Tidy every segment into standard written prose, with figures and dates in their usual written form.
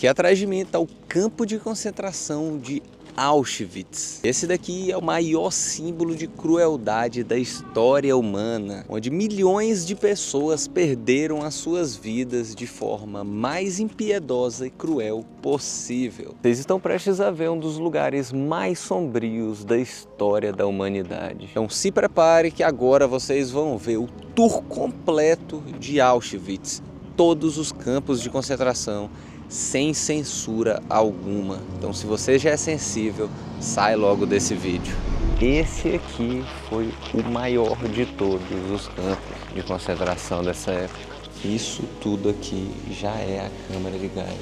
Aqui atrás de mim está o campo de concentração de Auschwitz. Esse daqui é o maior símbolo de crueldade da história humana, onde milhões de pessoas perderam as suas vidas de forma mais impiedosa e cruel possível. Vocês estão prestes a ver um dos lugares mais sombrios da história da humanidade. Então se prepare que agora vocês vão ver o tour completo de Auschwitz, todos os campos de concentração, sem censura alguma. Então se você já é sensível, sai logo desse vídeo. Esse aqui foi o maior de todos os campos de concentração dessa época. Isso tudo aqui já é a câmara de gás.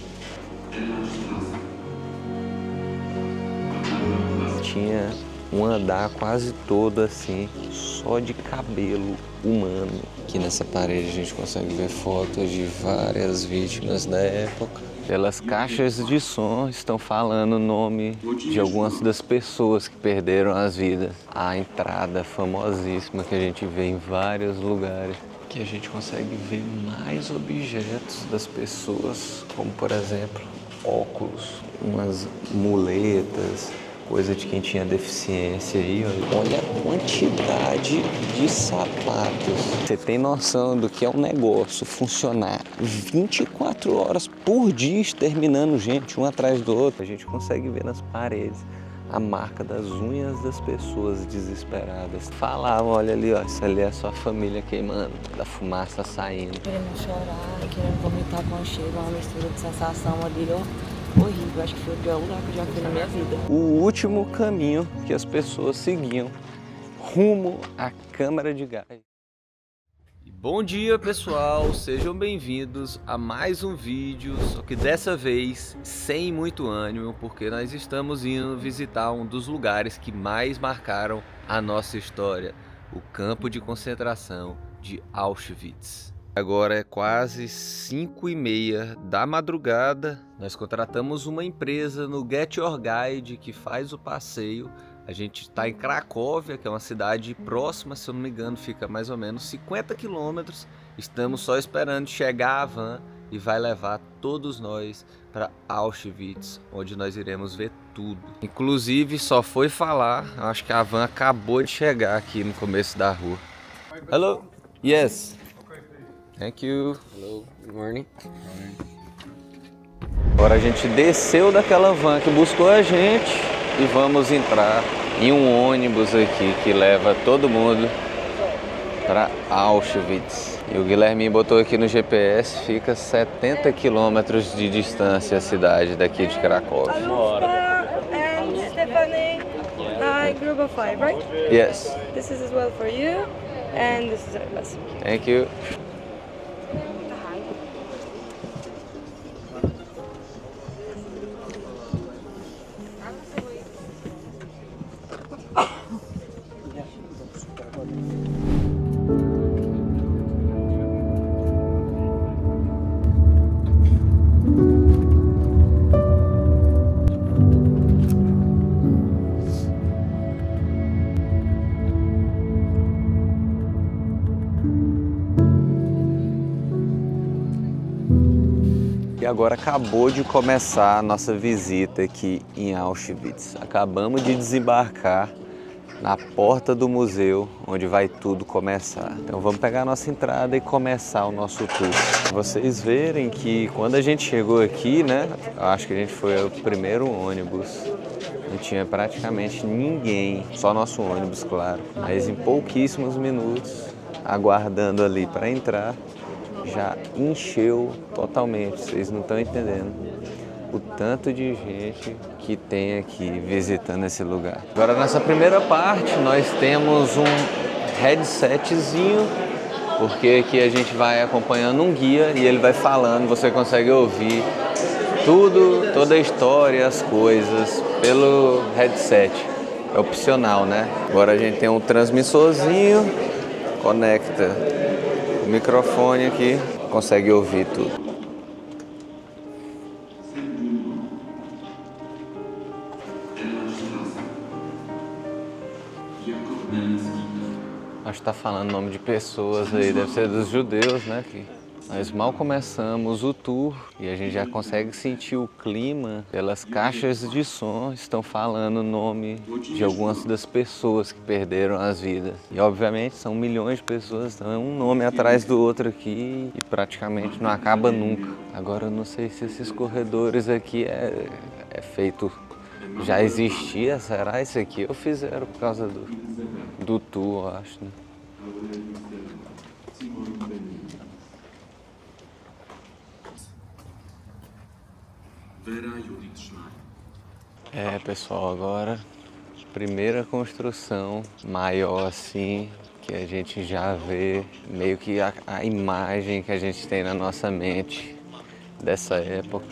Tinha um andar quase todo assim, só de cabelo humano. Aqui nessa parede a gente consegue ver fotos de várias vítimas da época. Pelas caixas de som estão falando o nome de algumas das pessoas que perderam as vidas. A entrada famosíssima que a gente vê em vários lugares. Que a gente consegue ver mais objetos das pessoas, como por exemplo, óculos, umas muletas, coisa de quem tinha deficiência aí, olha a quantidade de sapatos. Você tem noção do que é um negócio funcionar 24 horas por dia exterminando gente, um atrás do outro. A gente consegue ver nas paredes a marca das unhas das pessoas desesperadas. Falavam, olha ali, ó, isso ali é sua família queimando, da fumaça saindo. Querendo chorar, querendo vomitar com cheiro, uma mistura de sensação ali, ó. Horrível, acho que foi o pior lugar que eu já fui na minha vida. O último caminho que as pessoas seguiam rumo à câmara de gás. Bom dia pessoal, sejam bem-vindos a mais um vídeo, só que dessa vez sem muito ânimo, porque nós estamos indo visitar um dos lugares que mais marcaram a nossa história, o campo de concentração de Auschwitz. Agora é quase 5h30 da madrugada, nós contratamos uma empresa no Get Your Guide que faz o passeio. A gente está em Cracóvia, que é uma cidade próxima, se eu não me engano, fica mais ou menos 50 quilômetros. Estamos só esperando chegar a van e vai levar todos nós para Auschwitz, onde nós iremos ver tudo. Inclusive, só foi falar, acho que a van acabou de chegar aqui no começo da rua. Hello? Yes. Thank you. Hello, good morning. Agora a gente desceu daquela van que buscou a gente e vamos entrar em um ônibus aqui que leva todo mundo para Auschwitz. E o Guilherme botou aqui no GPS, fica 70 quilômetros de distância a cidade daqui de Cracóvia. And Stephanie, group of 5, right? Yes. This is as well for you, and this is our bus. Thank you. E agora acabou de começar a nossa visita aqui em Auschwitz. Acabamos de desembarcar na porta do museu, onde vai tudo começar. Então vamos pegar a nossa entrada e começar o nosso tour. Vocês verem que quando a gente chegou aqui, né, acho que a gente foi o primeiro ônibus. Não tinha praticamente ninguém, só nosso ônibus, claro. Mas em pouquíssimos minutos, aguardando ali para entrar, já encheu totalmente, vocês não estão entendendo o tanto de gente que tem aqui visitando esse lugar. Agora nessa primeira parte nós temos um headsetzinho, porque aqui a gente vai acompanhando um guia e ele vai falando, você consegue ouvir tudo, toda a história, as coisas pelo headset. É opcional, né? Agora a gente tem um transmissorzinho, conecta o microfone aqui, consegue ouvir tudo. Acho que tá falando nome de pessoas aí, deve ser dos judeus, né? Nós mal começamos o tour e a gente já consegue sentir o clima pelas caixas de som, estão falando o nome de algumas das pessoas que perderam as vidas. E obviamente são milhões de pessoas, então é um nome atrás do outro aqui e praticamente não acaba nunca. Agora eu não sei se esses corredores aqui é feito, já existia, será isso aqui? Ou fizeram por causa do tour, eu acho, né? Pessoal, agora primeira construção maior assim que a gente já vê, meio que a imagem que a gente tem na nossa mente dessa época.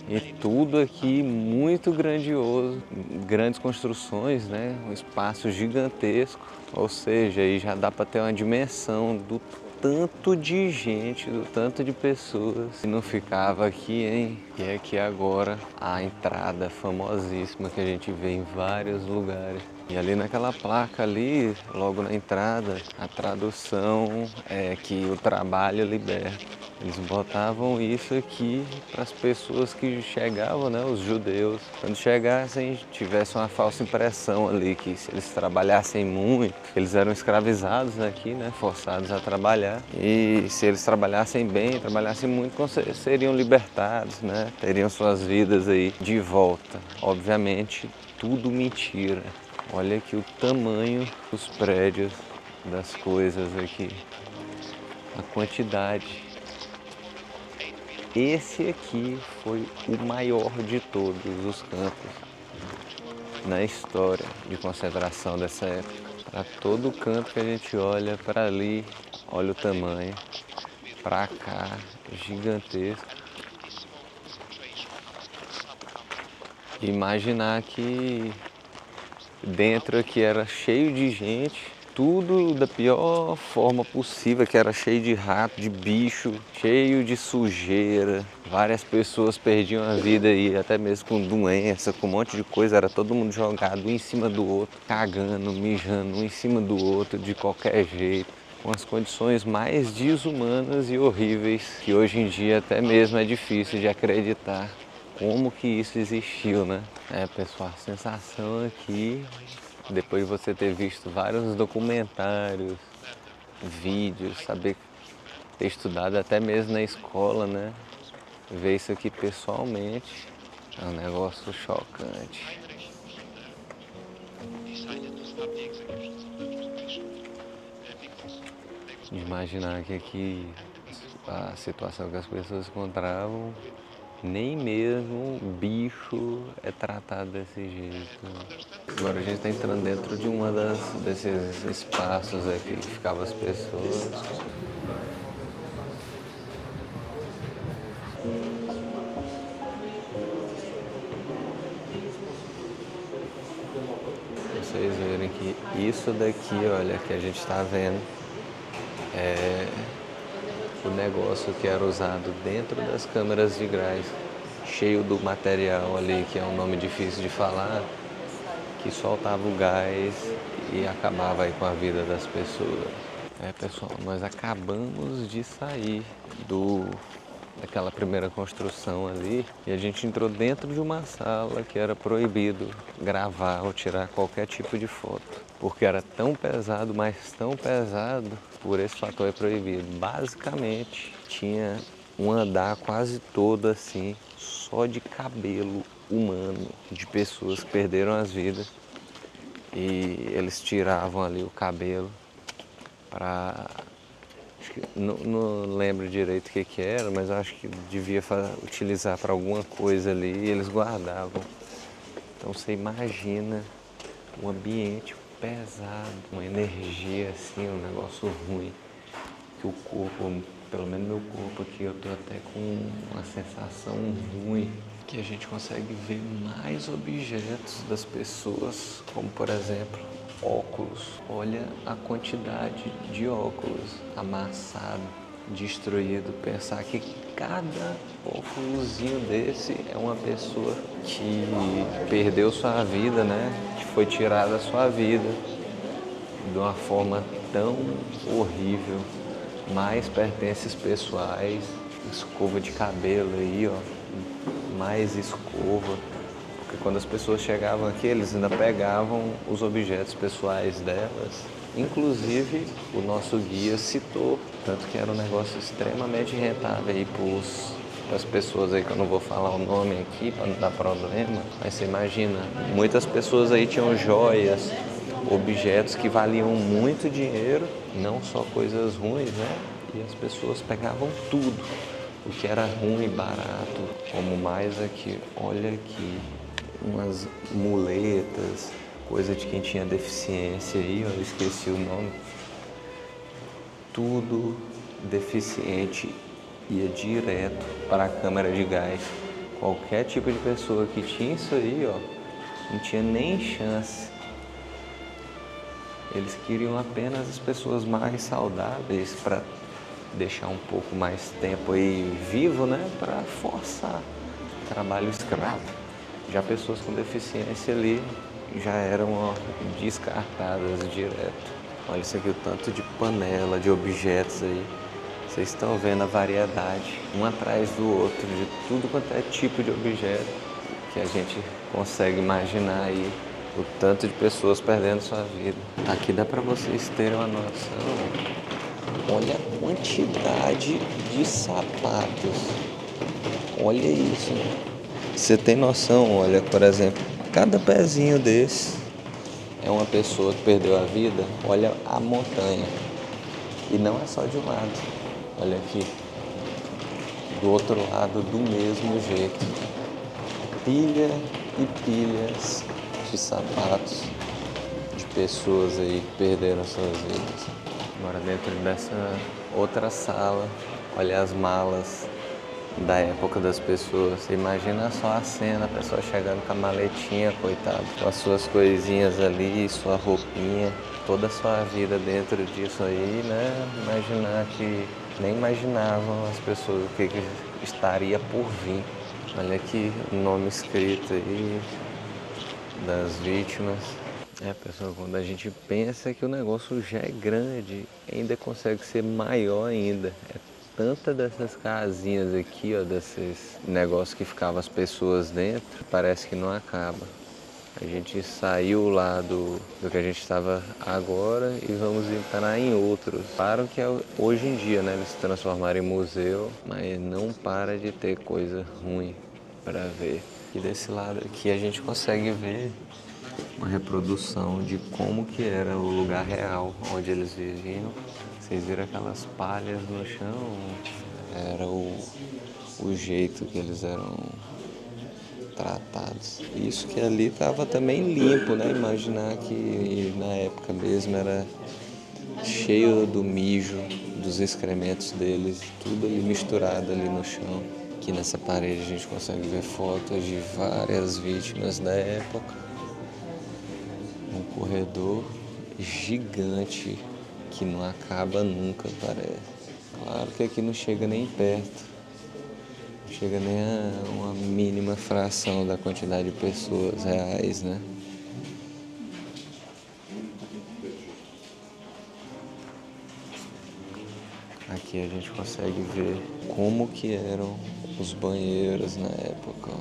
E tudo aqui muito grandioso, grandes construções, né? Um espaço gigantesco, ou seja, aí já dá para ter uma dimensão do tanto de gente, do tanto de pessoas que não ficava aqui, hein? E é aqui agora a entrada famosíssima que a gente vê em vários lugares. E ali naquela placa ali, logo na entrada, a tradução é que o trabalho liberta. Eles botavam isso aqui para as pessoas que chegavam, né, os judeus. Quando chegassem, tivesse uma falsa impressão ali que se eles trabalhassem muito, eles eram escravizados aqui, né, forçados a trabalhar. E se eles trabalhassem bem, trabalhassem muito, seriam libertados, né, teriam suas vidas aí de volta. Obviamente, tudo mentira. Olha aqui o tamanho dos prédios, das coisas aqui, a quantidade. Esse aqui foi o maior de todos os campos na história de concentração dessa época. Para todo canto que a gente olha, para ali, olha o tamanho, para cá, gigantesco. Imaginar que dentro aqui era cheio de gente, tudo da pior forma possível, que era cheio de rato, de bicho, cheio de sujeira. Várias pessoas perdiam a vida aí, até mesmo com doença, com um monte de coisa. Era todo mundo jogado um em cima do outro, cagando, mijando um em cima do outro, de qualquer jeito. Com as condições mais desumanas e horríveis, que hoje em dia até mesmo é difícil de acreditar como que isso existiu, né? Pessoal, a sensação aqui, depois de você ter visto vários documentários, vídeos, saber ter estudado até mesmo na escola, né? Ver isso aqui pessoalmente é um negócio chocante. De imaginar que aqui a situação que as pessoas encontravam, nem mesmo bicho é tratado desse jeito. Agora a gente está entrando dentro de uma desses espaços aqui que ficavam as pessoas. Vocês verem que isso daqui, olha, que a gente está vendo, é o negócio que era usado dentro das câmeras de gás, cheio do material ali, que é um nome difícil de falar, que soltava o gás e acabava aí com a vida das pessoas. Pessoal, nós acabamos de sair daquela primeira construção ali e a gente entrou dentro de uma sala que era proibido gravar ou tirar qualquer tipo de foto, porque era tão pesado, mas tão pesado, por esse fator é proibido. Basicamente, tinha um andar quase todo assim, só de cabelo humano, de pessoas que perderam as vidas, e eles tiravam ali o cabelo para... Não lembro direito o que era, mas acho que devia utilizar para alguma coisa ali e eles guardavam. Então você imagina um ambiente pesado, uma energia assim, um negócio ruim, que o corpo, pelo menos meu corpo aqui, eu tô até com uma sensação ruim, que a gente consegue ver mais objetos das pessoas, como por exemplo, óculos. Olha a quantidade de óculos amassado, destruído. Pensar que cada óculosinho desse é uma pessoa que perdeu sua vida, né? Que foi tirada a sua vida de uma forma tão horrível. mais pertences pessoais, escova de cabelo aí, ó, mais escova. Porque quando as pessoas chegavam aqui, eles ainda pegavam os objetos pessoais delas. Inclusive, o nosso guia citou, tanto que era um negócio extremamente rentável aí para as pessoas aí, que eu não vou falar o nome aqui para não dar problema, mas você imagina, muitas pessoas aí tinham joias, objetos que valiam muito dinheiro, não só coisas ruins, né? E as pessoas pegavam tudo, o que era ruim, barato, como mais aqui, olha aqui, umas muletas, coisa de quem tinha deficiência aí, eu esqueci o nome. Tudo deficiente ia direto para a câmara de gás. Qualquer tipo de pessoa que tinha isso aí, ó, não tinha nem chance. Eles queriam apenas as pessoas mais saudáveis para deixar um pouco mais tempo aí vivo, né, para forçar trabalho escravo. Já pessoas com deficiência ali já eram, ó, descartadas direto. Olha isso aqui, o tanto de panela, de objetos aí. Vocês estão vendo a variedade, um atrás do outro, de tudo quanto é tipo de objeto que a gente consegue imaginar aí. O tanto de pessoas perdendo sua vida. Aqui dá para vocês terem uma noção. Olha a quantidade de sapatos. Olha isso. Você tem noção, olha, por exemplo, cada pezinho desse é uma pessoa que perdeu a vida. Olha a montanha. E não é só de um lado. Olha aqui. Do outro lado, do mesmo jeito. Pilha e pilhas de sapatos de pessoas aí que perderam suas vidas. Agora dentro dessa outra sala, olha as malas da época das pessoas. Você imagina só a cena, a pessoa chegando com a maletinha, coitado, com as suas coisinhas ali, sua roupinha, toda a sua vida dentro disso aí, né? Imaginar que nem imaginavam as pessoas o que estaria por vir. Olha aqui o nome escrito aí das vítimas. Pessoal, quando a gente pensa que o negócio já é grande, ainda consegue ser maior ainda. É tanta dessas casinhas aqui, ó, desses negócios que ficavam as pessoas dentro, parece que não acaba. A gente saiu lá do que a gente estava agora e vamos entrar em outros. Claro que hoje em dia, né, eles se transformaram em museu, mas não para de ter coisa ruim para ver. E desse lado aqui a gente consegue ver uma reprodução de como que era o lugar real onde eles viviam. Vocês viram aquelas palhas no chão? Era o jeito que eles eram tratados. Isso que ali estava também limpo, né? Imaginar que na época mesmo era cheio do mijo, dos excrementos deles, tudo ali misturado ali no chão. Aqui nessa parede a gente consegue ver fotos de várias vítimas da época. Um corredor gigante que não acaba nunca, parece. Claro que aqui não chega nem perto. Não chega nem a uma mínima fração da quantidade de pessoas reais, né? Aqui a gente consegue ver como que eram os banheiros na época.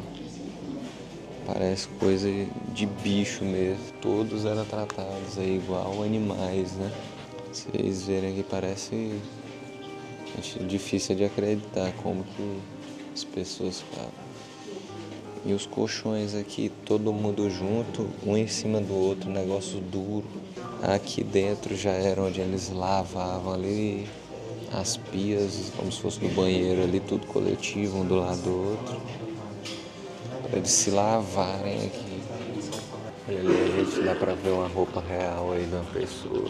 Parece coisa de bicho mesmo. Todos eram tratados aí igual animais, né? Vocês verem aqui, parece difícil de acreditar como que as pessoas ficavam. E os colchões aqui, todo mundo junto, um em cima do outro, negócio duro. Aqui dentro já era onde eles lavavam ali as pias, como se fosse no banheiro ali, tudo coletivo, um do lado do outro. Para eles se lavarem aqui. Olha ali, a gente dá para ver uma roupa real aí de uma pessoa.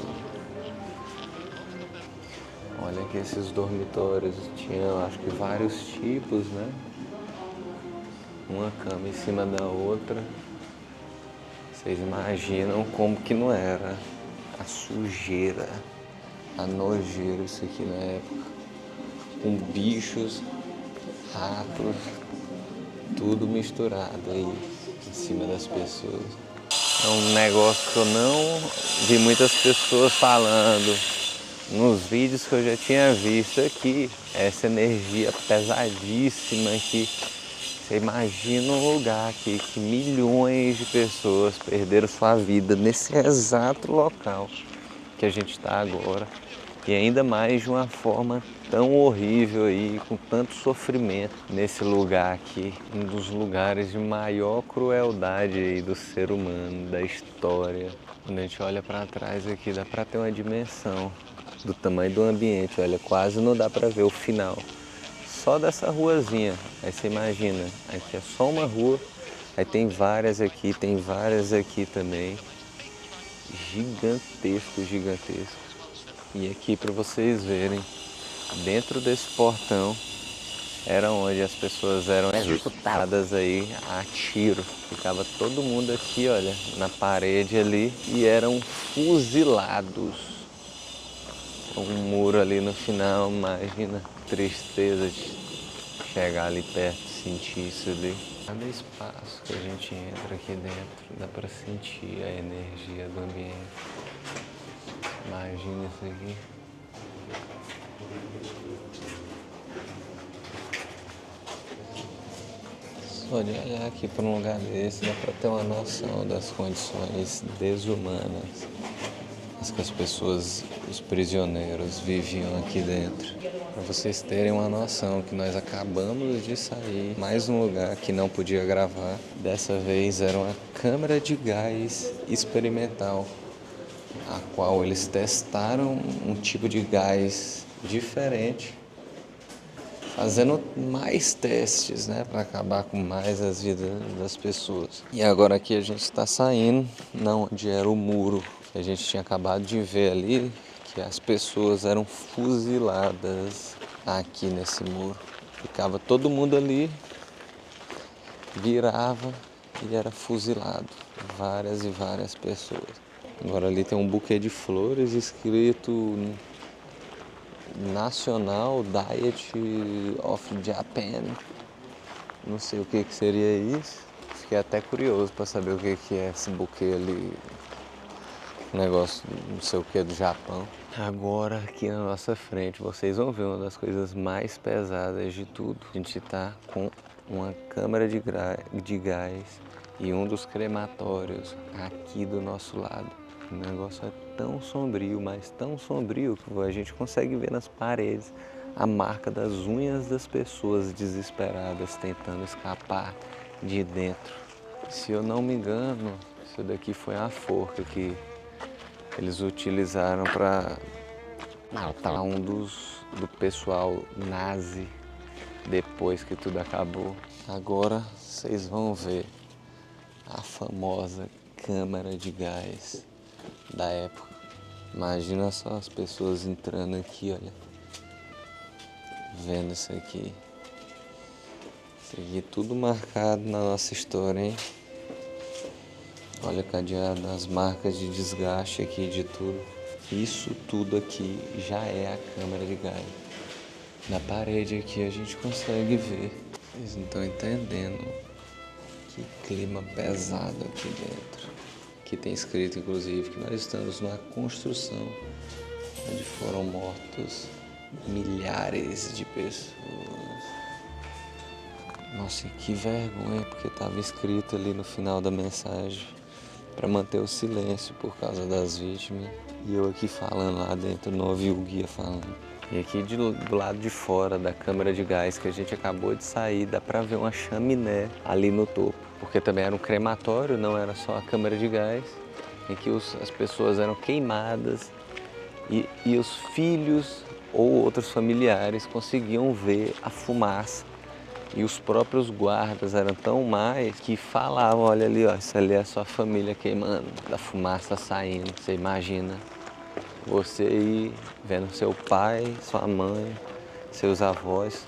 Olha que esses dormitórios tinham, acho que vários tipos, né? Uma cama em cima da outra. Vocês imaginam como que não era a sujeira, a nojeira isso aqui na época. Com bichos, ratos, tudo misturado aí em cima das pessoas. É um negócio que eu não vi muitas pessoas falando. nos vídeos que eu já tinha visto aqui, essa energia pesadíssima aqui. Você imagina um lugar aqui que milhões de pessoas perderam sua vida nesse exato local que a gente está agora. E ainda mais de uma forma tão horrível aí, com tanto sofrimento nesse lugar aqui, um dos lugares de maior crueldade aí do ser humano, da história. Quando a gente olha para trás aqui, dá para ter uma dimensão do tamanho do ambiente, olha, quase não dá para ver o final. Só dessa ruazinha, aí você imagina, aqui é só uma rua, aí tem várias aqui também, gigantesco, gigantesco. E aqui para vocês verem, dentro desse portão era onde as pessoas eram executadas aí a tiro. Ficava todo mundo aqui, olha, na parede ali e eram fuzilados. Um muro ali no final, imagina, tristeza de chegar ali perto, sentir isso ali. Cada espaço que a gente entra aqui dentro, dá para sentir a energia do ambiente. Imagina isso aqui. Só de olhar aqui para um lugar desse, dá para ter uma noção das condições desumanas que as pessoas, os prisioneiros, viviam aqui dentro. Para vocês terem uma noção que nós acabamos de sair, mais um lugar que não podia gravar. Dessa vez era uma câmara de gás experimental, a qual eles testaram um tipo de gás diferente, fazendo mais testes, né, para acabar com mais as vidas das pessoas. E agora aqui a gente está saindo, não onde era o muro que a gente tinha acabado de ver ali, que as pessoas eram fuziladas aqui nesse muro. Ficava todo mundo ali, virava e era fuzilado, várias e várias pessoas. Agora ali tem um buquê de flores escrito National Diet of Japan. Não sei o que seria isso. Fiquei até curioso para saber o que é esse buquê ali. Um negócio, não sei o que, do Japão. Agora aqui na nossa frente vocês vão ver uma das coisas mais pesadas de tudo. A gente está com uma câmara de gás e um dos crematórios aqui do nosso lado. O negócio é tão sombrio, mas tão sombrio que a gente consegue ver nas paredes a marca das unhas das pessoas desesperadas tentando escapar de dentro. Se eu não me engano, isso daqui foi a forca que eles utilizaram para matar do pessoal nazi depois que tudo acabou. Agora vocês vão ver a famosa câmara de gás da época. Imagina só as pessoas entrando aqui, olha, vendo isso aqui. Isso aqui tudo marcado na nossa história, hein? Olha, cadeado, as marcas de desgaste aqui de tudo. Isso tudo aqui já é a câmara de gás. Na parede aqui a gente consegue ver. Vocês não estão entendendo que clima pesado aqui dentro. Aqui tem escrito, inclusive, que nós estamos numa construção onde foram mortos milhares de pessoas. Nossa, que vergonha, porque estava escrito ali no final da mensagem para manter o silêncio por causa das vítimas. E eu aqui falando lá dentro, não ouvi o guia falando. E aqui do lado de fora da câmara de gás que a gente acabou de sair, dá para ver uma chaminé ali no topo. Porque também era um crematório, não era só a câmara de gás, em que as pessoas eram queimadas e os filhos ou outros familiares conseguiam ver a fumaça. E os próprios guardas eram tão mais que falavam, olha ali, ó, isso ali é a sua família queimando, da fumaça saindo. Você imagina você aí vendo seu pai, sua mãe, seus avós,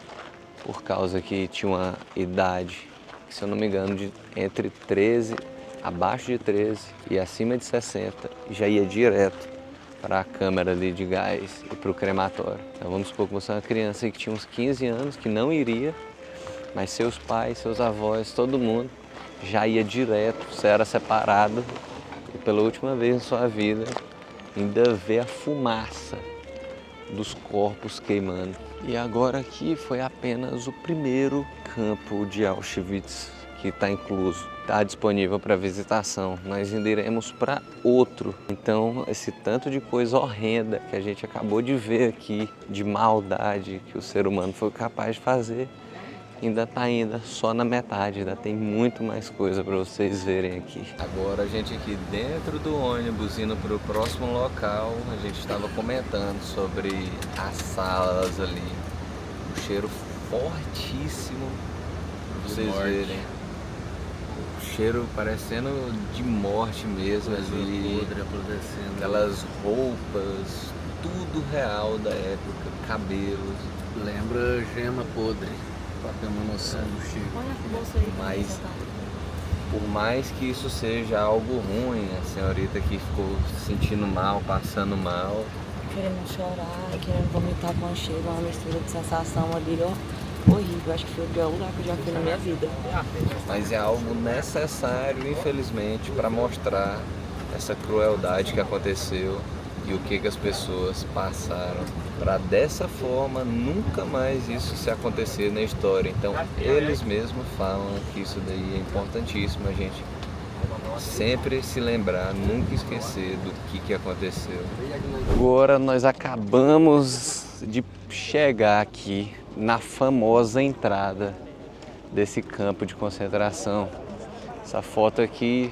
por causa que tinha uma idade, se eu não me engano, de entre 13, abaixo de 13 e acima de 60, já ia direto para a câmara ali de gás e para o crematório. Então vamos supor que você é uma criança que tinha uns 15 anos, que não iria, mas seus pais, seus avós, todo mundo já ia direto, você era separado e pela última vez em sua vida ainda vê a fumaça dos corpos queimando. E agora aqui foi apenas o primeiro campo de Auschwitz que está incluso, está disponível para visitação. Nós ainda iremos para outro. Então esse tanto de coisa horrenda que a gente acabou de ver aqui, de maldade que o ser humano foi capaz de fazer, ainda está só na metade, ainda tem muito mais coisa para vocês verem aqui. Agora a gente aqui dentro do ônibus indo para o próximo local, a gente estava comentando sobre as salas ali, o cheiro fortíssimo, para vocês verem. O cheiro parecendo de morte mesmo ali, podre apodrecendo. Aquelas roupas, tudo real da época, cabelos. Lembra gema podre. Pra ter uma noção do cheiro. Mas, por mais que isso seja algo ruim, a senhorita aqui ficou se sentindo mal, passando mal. Querendo chorar, querendo vomitar com cheiro, uma mistura de sensação ali, ó, horrível. Acho que foi o pior lugar que eu já fui na minha vida. Mas é algo necessário, infelizmente, para mostrar essa crueldade que aconteceu e o que as pessoas passaram, para dessa forma nunca mais isso se acontecer na história. Então eles mesmos falam que isso daí é importantíssimo, a gente sempre se lembrar, nunca esquecer do que aconteceu. Agora nós acabamos de chegar aqui na famosa entrada desse campo de concentração. Essa foto aqui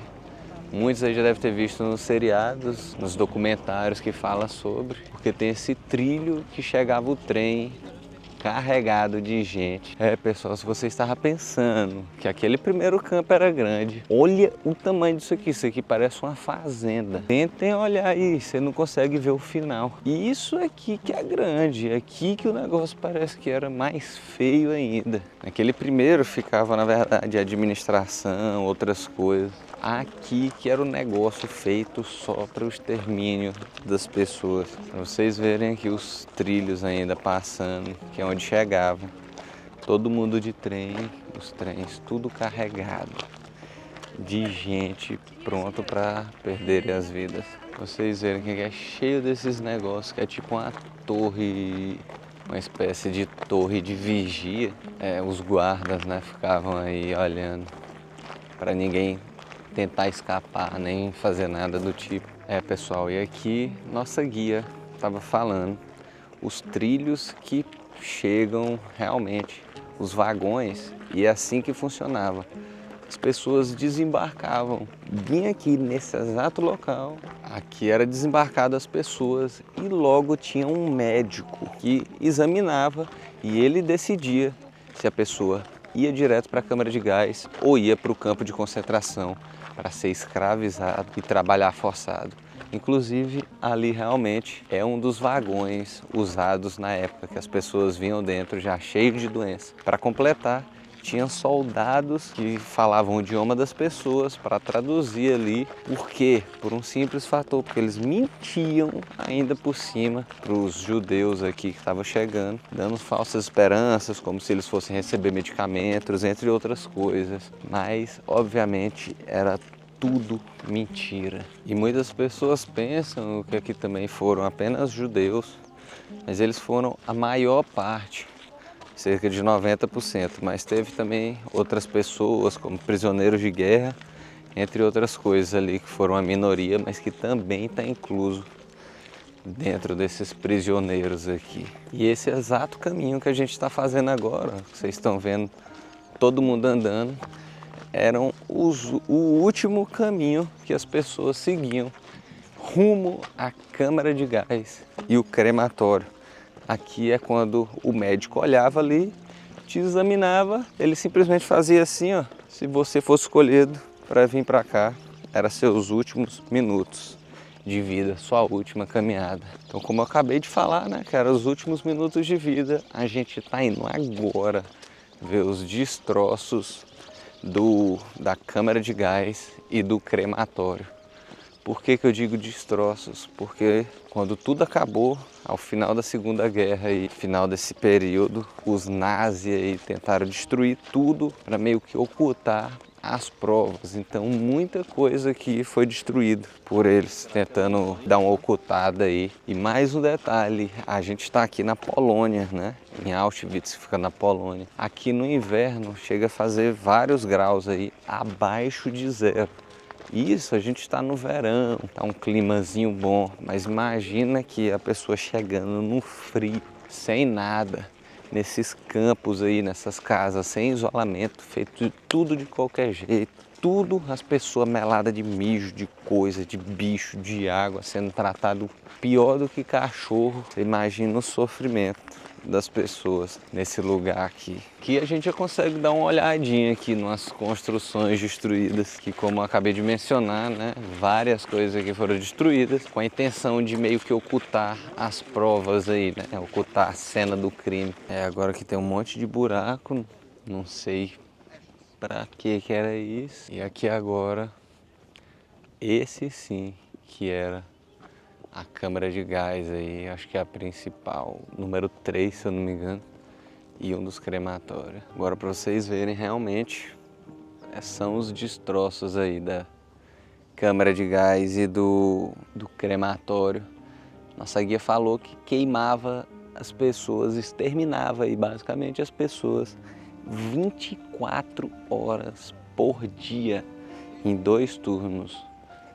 muitos aí já devem ter visto nos seriados, nos documentários que fala sobre, porque tem esse trilho que chegava o trem carregado de gente. Pessoal, se você estava pensando que aquele primeiro campo era grande, olha o tamanho disso aqui parece uma fazenda. Tentem olhar aí, você não consegue ver o final. E isso aqui que é grande, aqui que o negócio parece que era mais feio ainda. Aquele primeiro ficava, na verdade, administração, outras coisas. Aqui que era o negócio feito só para o extermínio das pessoas. Para vocês verem aqui os trilhos ainda passando, que é onde chegava. Todo mundo de trem, os trens tudo carregado de gente pronto para perderem as vidas. Vocês verem que é cheio desses negócios, que é tipo uma torre, uma espécie de torre de vigia. Os guardas, né, ficavam aí olhando para ninguém tentar escapar, nem fazer nada do tipo. Pessoal, e aqui nossa guia estava falando os trilhos que chegam realmente, os vagões, e é assim que funcionava. As pessoas desembarcavam, vinha aqui nesse exato local, aqui era desembarcado as pessoas e logo tinha um médico que examinava e ele decidia se a pessoa ia direto para a câmara de gás ou ia para o campo de concentração para ser escravizado e trabalhar forçado. Inclusive, ali realmente é um dos vagões usados na época, que as pessoas vinham dentro já cheios de doença. Para completar, tinha soldados que falavam o idioma das pessoas para traduzir ali. Por quê? Por um simples fator, porque eles mentiam ainda por cima para os judeus aqui que estavam chegando, dando falsas esperanças, como se eles fossem receber medicamentos, entre outras coisas. Mas, obviamente, era tudo mentira. E muitas pessoas pensam que aqui também foram apenas judeus, mas eles foram a maior parte, cerca de 90%, mas teve também outras pessoas, como prisioneiros de guerra, entre outras coisas ali, que foram a minoria, mas que também está incluso dentro desses prisioneiros aqui. E esse exato caminho que a gente está fazendo agora, que vocês estão vendo todo mundo andando, era o último caminho que as pessoas seguiam rumo à câmara de gás e o crematório. Aqui é quando o médico olhava ali, te examinava, ele simplesmente fazia assim, ó. Se você fosse escolhido para vir para cá, eram seus últimos minutos de vida, sua última caminhada. Então, como eu acabei de falar, né, que eram os últimos minutos de vida, a gente está indo agora ver os destroços da câmara de gás e do crematório. Por que eu digo destroços? Porque quando tudo acabou, ao final da Segunda Guerra e final desse período, os nazis aí tentaram destruir tudo para meio que ocultar as provas. Então muita coisa aqui foi destruída por eles, tentando dar uma ocultada aí. E mais um detalhe, a gente está aqui na Polônia, né? Em Auschwitz, fica na Polônia. Aqui no inverno chega a fazer vários graus aí, abaixo de zero. Isso, a gente está no verão, tá um climazinho bom, mas imagina que a pessoa chegando no frio, sem nada, nesses campos aí, nessas casas, sem isolamento, feito tudo de qualquer jeito. Tudo as pessoas meladas de mijo, de coisa, de bicho, de água, sendo tratado pior do que cachorro. Você imagina o sofrimento das pessoas nesse lugar aqui. Que a gente já consegue dar uma olhadinha aqui nas construções destruídas, que como eu acabei de mencionar, né, várias coisas aqui foram destruídas com a intenção de meio que ocultar as provas aí, né, ocultar a cena do crime. Agora que tem um monte de buraco, não sei pra que era isso. E aqui agora, esse sim que era a câmara de gás aí, acho que é a principal, número 3, se eu não me engano, e um dos crematórios. Agora para vocês verem realmente, são os destroços aí da câmara de gás e do crematório. Nossa guia falou que queimava as pessoas, exterminava aí basicamente as pessoas 24 horas por dia, em 2 turnos.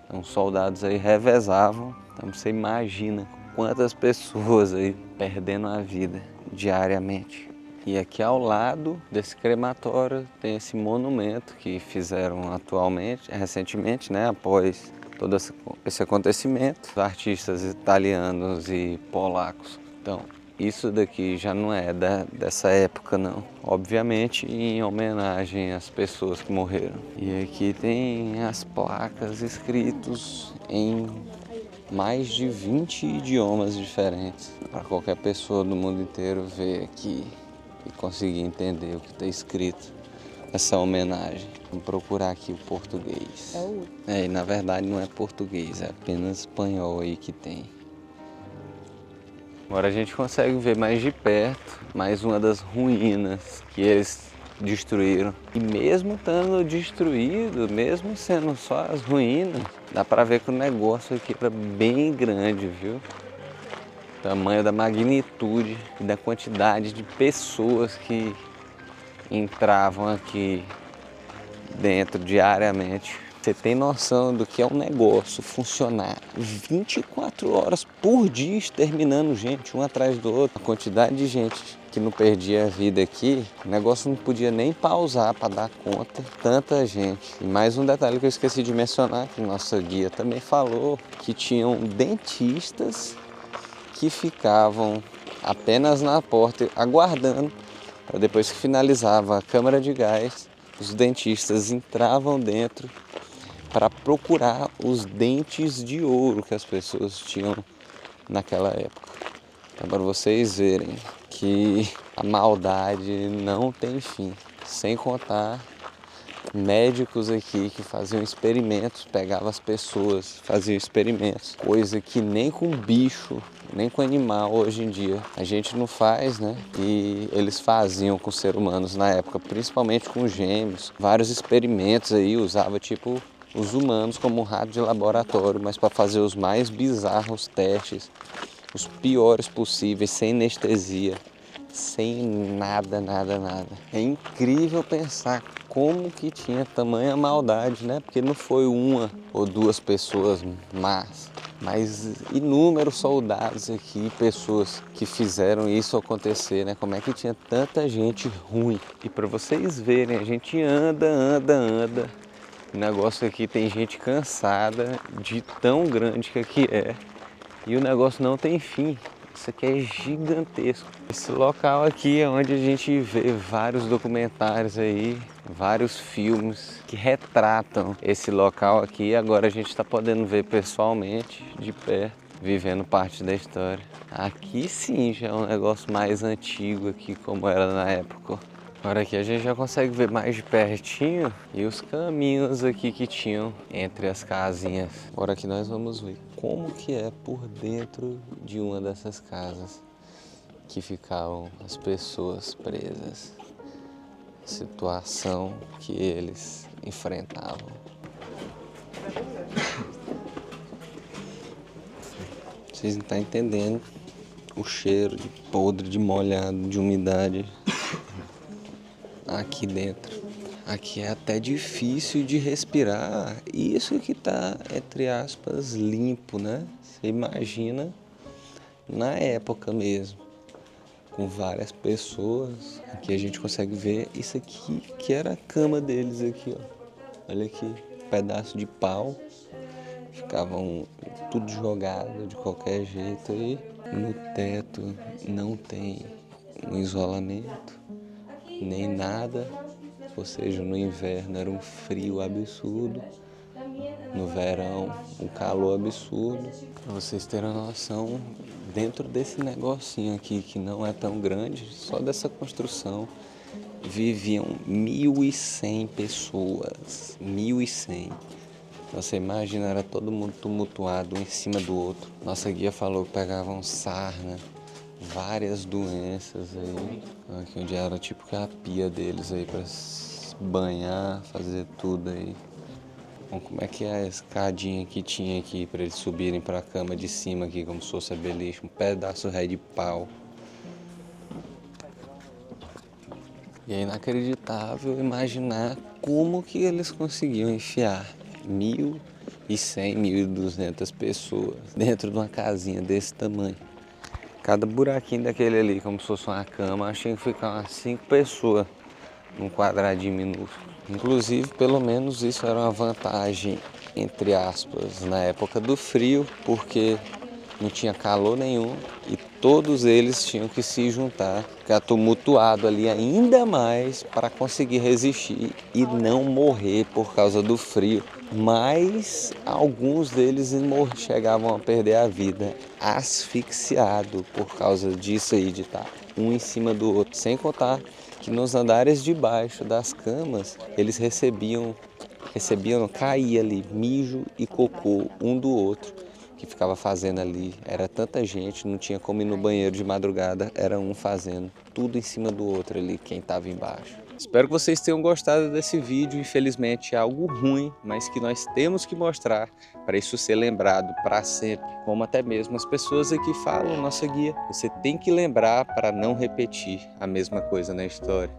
Então, soldados aí revezavam. Então você imagina quantas pessoas aí perdendo a vida diariamente. E aqui ao lado desse crematório tem esse monumento que fizeram recentemente, né, após todo esse acontecimento, os artistas italianos e polacos. Então, isso daqui já não é dessa época, não. Obviamente, em homenagem às pessoas que morreram. E aqui tem as placas escritas em mais de 20 idiomas diferentes, para qualquer pessoa do mundo inteiro ver aqui e conseguir entender o que está escrito. Essa homenagem. Vamos procurar aqui o português. E na verdade não é português, é apenas espanhol aí que tem. Agora a gente consegue ver mais de perto mais uma das ruínas que eles destruíram. E mesmo estando destruído, mesmo sendo só as ruínas, dá para ver que o negócio aqui era bem grande, viu? O tamanho da magnitude e da quantidade de pessoas que entravam aqui dentro diariamente. Você tem noção do que é um negócio funcionar 24 horas por dia, exterminando gente, um atrás do outro. A quantidade de gente que não perdia a vida aqui, o negócio não podia nem pausar para dar conta, tanta gente. E mais um detalhe que eu esqueci de mencionar, que nossa guia também falou, que tinham dentistas que ficavam apenas na porta, aguardando, para depois que finalizava a câmara de gás, os dentistas entravam dentro para procurar os dentes de ouro que as pessoas tinham naquela época. Então, para vocês verem que a maldade não tem fim. Sem contar médicos aqui que faziam experimentos, pegavam as pessoas, faziam experimentos, coisa que nem com bicho, nem com animal hoje em dia a gente não faz, né? E eles faziam com seres humanos na época, principalmente com gêmeos. Vários experimentos aí, usava tipo os humanos como rato de laboratório, mas para fazer os mais bizarros testes, os piores possíveis, sem anestesia, sem nada. É incrível pensar como que tinha tamanha maldade, né? Porque não foi uma ou duas pessoas más, mas inúmeros soldados aqui, pessoas que fizeram isso acontecer, né? Como é que tinha tanta gente ruim? E para vocês verem, a gente anda. O negócio aqui tem gente cansada de tão grande que aqui é. E o negócio não tem fim. Isso aqui é gigantesco. Esse local aqui é onde a gente vê vários documentários aí, vários filmes que retratam esse local aqui. Agora a gente está podendo ver pessoalmente, de perto, vivendo parte da história. Aqui sim já é um negócio mais antigo aqui, como era na época. Agora aqui a gente já consegue ver mais de pertinho e os caminhos aqui que tinham entre as casinhas. Agora aqui nós vamos ver como que é por dentro de uma dessas casas que ficavam as pessoas presas. Situação que eles enfrentavam. Vocês não estão entendendo o cheiro de podre, de molhado, de umidade aqui dentro. Aqui é até difícil de respirar. Isso que tá, entre aspas, limpo, né? Você imagina na época mesmo, com várias pessoas. Aqui a gente consegue ver isso aqui, que era a cama deles aqui, ó. Olha aqui, pedaço de pau. Ficavam tudo jogado de qualquer jeito aí. No teto não tem um isolamento, nem nada. Ou seja, no inverno era um frio absurdo. No verão, um calor absurdo. Para vocês terem uma noção, dentro desse negocinho aqui, que não é tão grande, só dessa construção, viviam 1.100 pessoas. 1.100. Você imagina, era todo mundo tumultuado um em cima do outro. Nossa guia falou que pegavam sarna, várias doenças aí. Aqui onde era tipo que a pia deles aí para banhar, fazer tudo aí. Bom, como é que é a escadinha que tinha aqui para eles subirem para a cama de cima aqui, como se fosse a beliche, um pedaço ré de pau. E é inacreditável imaginar como que eles conseguiam enfiar 1.100, 1.200 pessoas dentro de uma casinha desse tamanho. Cada buraquinho daquele ali, como se fosse uma cama, achei que ficavam umas 5 pessoas num quadradinho minúsculo. Inclusive, pelo menos isso era uma vantagem, entre aspas, na época do frio, porque não tinha calor nenhum e todos eles tinham que se juntar, ficar tumultuado ali ainda mais para conseguir resistir e não morrer por causa do frio. Mas alguns deles chegavam a perder a vida asfixiado por causa disso aí, de estar um em cima do outro. Sem contar que nos andares de baixo das camas, eles caía ali mijo e cocô um do outro, que ficava fazendo ali. Era tanta gente, não tinha como ir no banheiro de madrugada, era um fazendo tudo em cima do outro ali, quem estava embaixo. Espero que vocês tenham gostado desse vídeo. Infelizmente é algo ruim, mas que nós temos que mostrar para isso ser lembrado para sempre. Como até mesmo as pessoas aqui falam, nossa guia, você tem que lembrar para não repetir a mesma coisa na história.